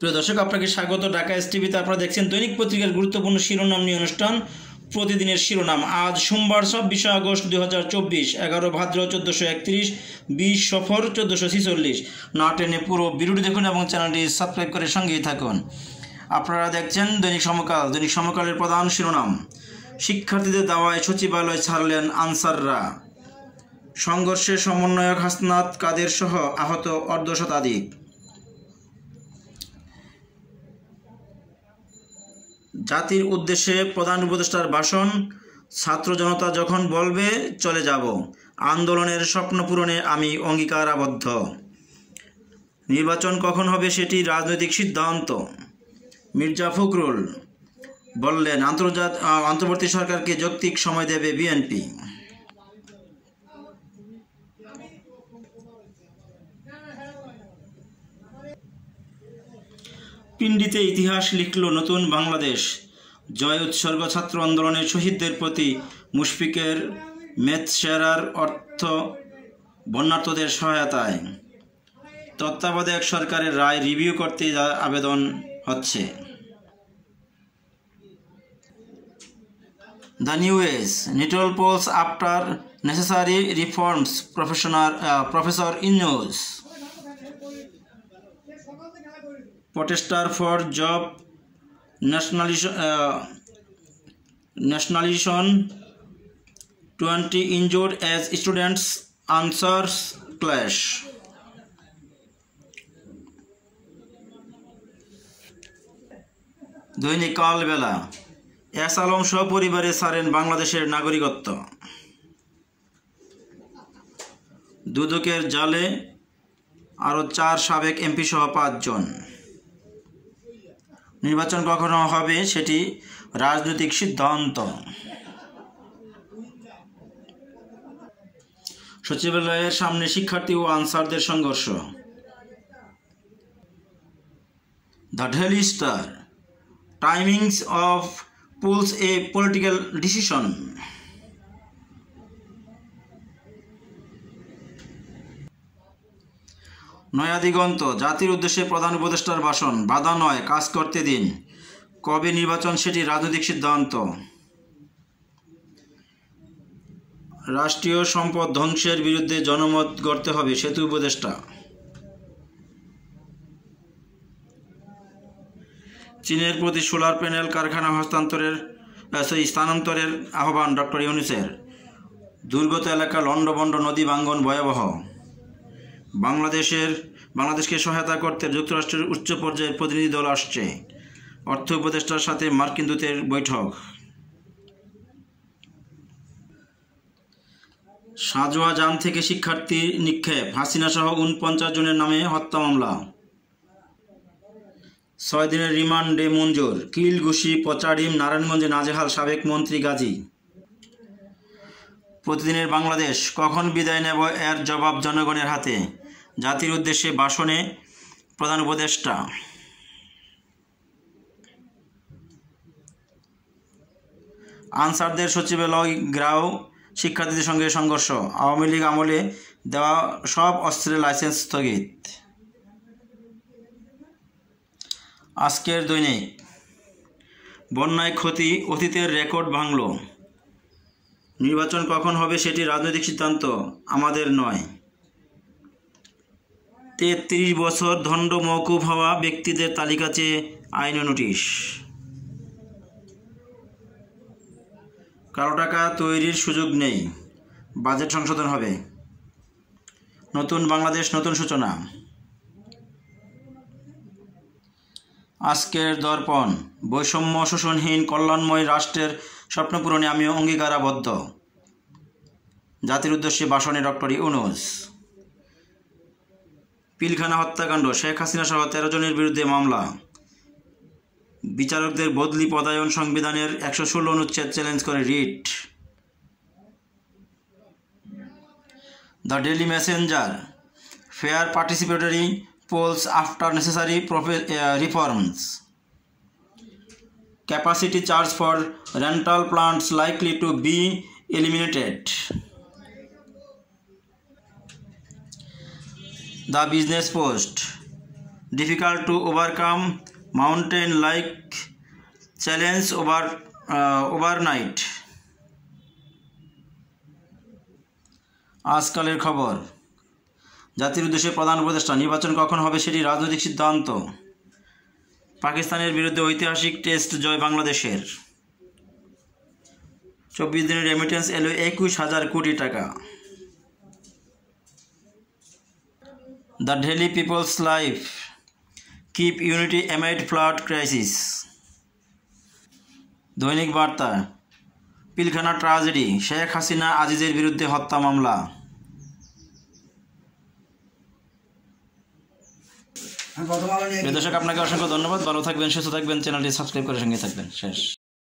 প্রিয় দর্শক, আপনাকে স্বাগত ঢাকা এসটিভিতে। আপনারা দেখছেন দৈনিক পত্রিকার গুরুত্বপূর্ণ শিরোনাম নিয়ে অনুষ্ঠান প্রতিদিনের শিরোনাম। আজ সোমবার 26 আগস্ট 2024, 11 ভাদ্র 1431, 20 সফর 1446। না টেনে পুরো ভিডিওটি দেখুন এবং চ্যানেলটি সাবস্ক্রাইব করে সঙ্গেই থাকুন। আপনারা দেখছেন দৈনিক সমকাল। দৈনিক সমকালের প্রধান শিরোনাম: শিক্ষার্থীদের দাওয়ায় সচিবালয় ছাড়লেন আনসাররা। সংঘর্ষে সমন্বয়ক হাসনাত কাদের সহ আহত অর্ধশতাধিক। জাতির উদ্দেশ্যে প্রধান উপদেষ্টার ভাষণ: ছাত্র জনতা যখন বলবে চলে যাব, আন্দোলনের স্বপ্ন পূরণে আমি অঙ্গীকারাবদ্ধ। নির্বাচন কখন হবে সেটি রাজনৈতিক সিদ্ধান্ত। মির্জা ফখরুল বললেন, অন্তর্বর্তী সরকারকে যৌক্তিক সময় দেবে বিএনপি। পিণ্ডিতে ইতিহাস লিখল নতুন বাংলাদেশ। জয় উৎসর্গ ছাত্র আন্দোলনের শহীদদের প্রতি মুশফিকের মেদসেরার অর্থ বন্যার্তদের সহায়তায়। তত্ত্বাবধায়ক সরকারের রায় রিভিউ করতে আবেদন হচ্ছে। The new age, neutral polls after necessary reforms, professor Yunus. Protester for job nationalization, 20 injured as students answers clash. দৈনিক কালবেলা, এস আলম সপরিবারে ছাড়েন বাংলাদেশের নাগরিকত্ব। দুদকের জালে আরও 4 সাবেক এমপি সহ 5 জন। নির্বাচন কখন হবে সেটি রাজনৈতিক সিদ্ধান্ত। সচিবালয়ের সামনে শিক্ষার্থী ও আনসারদের সংঘর্ষ। The daily star, timings of pools a political decision. Naya Diganta, জাতির উদ্দেশ্যে প্রধান উপদেষ্টার ভাষণ: বাধা নয়, কাজ করতে দিন। কবে নির্বাচন সেটি রাজনৈতিক সিদ্ধান্ত। রাষ্ট্রীয় সম্পদ ধ্বংসের বিরুদ্ধে জনমত গড়তে হবে, সেতু উপদেষ্টা। চীনের প্রতি সোলার প্যানেল কারখানা স্থানান্তরের আহ্বান ডক্টর ইউনূসের। দুর্গত এলাকা লন্ডভন্ড, নদী ভাঙ্গন ভয়াবহ। বাংলাদেশকে সহায়তা করতে যুক্তরাষ্ট্রের উচ্চ পর্যায়ের প্রতিনিধি দল আসছে। অর্থ উপদেষ্টার সাথে মার্কিন দূতের বৈঠক। শাহজাহান থেকে শিক্ষার্থী নিক্ষেপ, হাসিনা সহ 49 জনের নামে হত্যা মামলা। 6 দিনের রিমান্ডে মঞ্জুর। কিল, ঘুষি, পচা ডিম, নারায়ণগঞ্জে নাজেহাল সাবেক মন্ত্রী গাজী। প্রতিদিনের বাংলাদেশ, কখন বিদায় নেব এর জবাব জনগণের হাতে। জাতির উদ্দেশ্যে ভাষণে প্রধান উপদেষ্টা। আনসারদের সচিবালয় ঘেরাও, শিক্ষার্থীদের সঙ্গে সংঘর্ষ। আওয়ামী লীগ আমলে দেওয়া সব অস্ত্রের লাইসেন্স স্থগিত। আজকের দৈনিক, বন্যায় ক্ষতি, অতীতের রেকর্ড ভাঙল। নির্বাচন কখন হবে সেটি রাজনৈতিক সিদ্ধান্ত, আমাদের নয়। 33 বছর দণ্ড মওকুফ হওয়া ব্যক্তিদের তালিকা চেয়ে আইন নোটিশ। কালো টাকা তৈরির সুযোগ নেই, বাজেট সংশোধন হবে। নতুন বাংলাদেশ, নতুন সূচনা। আজকের দর্পণ, বৈষম্য শোষণহীন কল্যাণময় রাষ্ট্রের স্বপ্ন পূরণে আমি অঙ্গীকারাবদ্ধ। জাতির উদ্দেশ্যে ভাষণে ডক্টর ইউনূস। পিলখানা হত্যাকাণ্ড, শেখ হাসিনা সহ 13 জনের বিরুদ্ধে মামলা। বিচারকদের বদলি, পদায়ন, সংবিধানের 116 অনুচ্ছেদ চ্যালেঞ্জ করে writ. The daily messenger, fair participatory polls after necessary reforms. Capacity charge for rental plants likely to be eliminated. The business post, difficult to overcome mountain like challenge overnight. আজকালের খবর। জাতির উদ্দেশ্যে প্রধান উপদেষ্টা, নির্বাচন কখন হবে সেটি রাজনৈতিক সিদ্ধান্ত। পাকিস্তানের বিরুদ্ধে ঐতিহাসিক টেস্ট জয় বাংলাদেশের। 24 দিনের রেমিটেন্স এলো 21,000 কোটি টাকা। The daily people's life, keep unity amid flood crisis. Dainik Barta, Pilkhana tragedy, Sheikh Hasina আজিজের বিরুদ্ধে হত্যা মামলা। দর্শক, আপনাকে অসংখ্য ধন্যবাদ। ভালো থাকবেন, সুস্থ থাকবেন, চ্যানেলটি সাবস্ক্রাইব করে সঙ্গে থাকবেন। শেষ।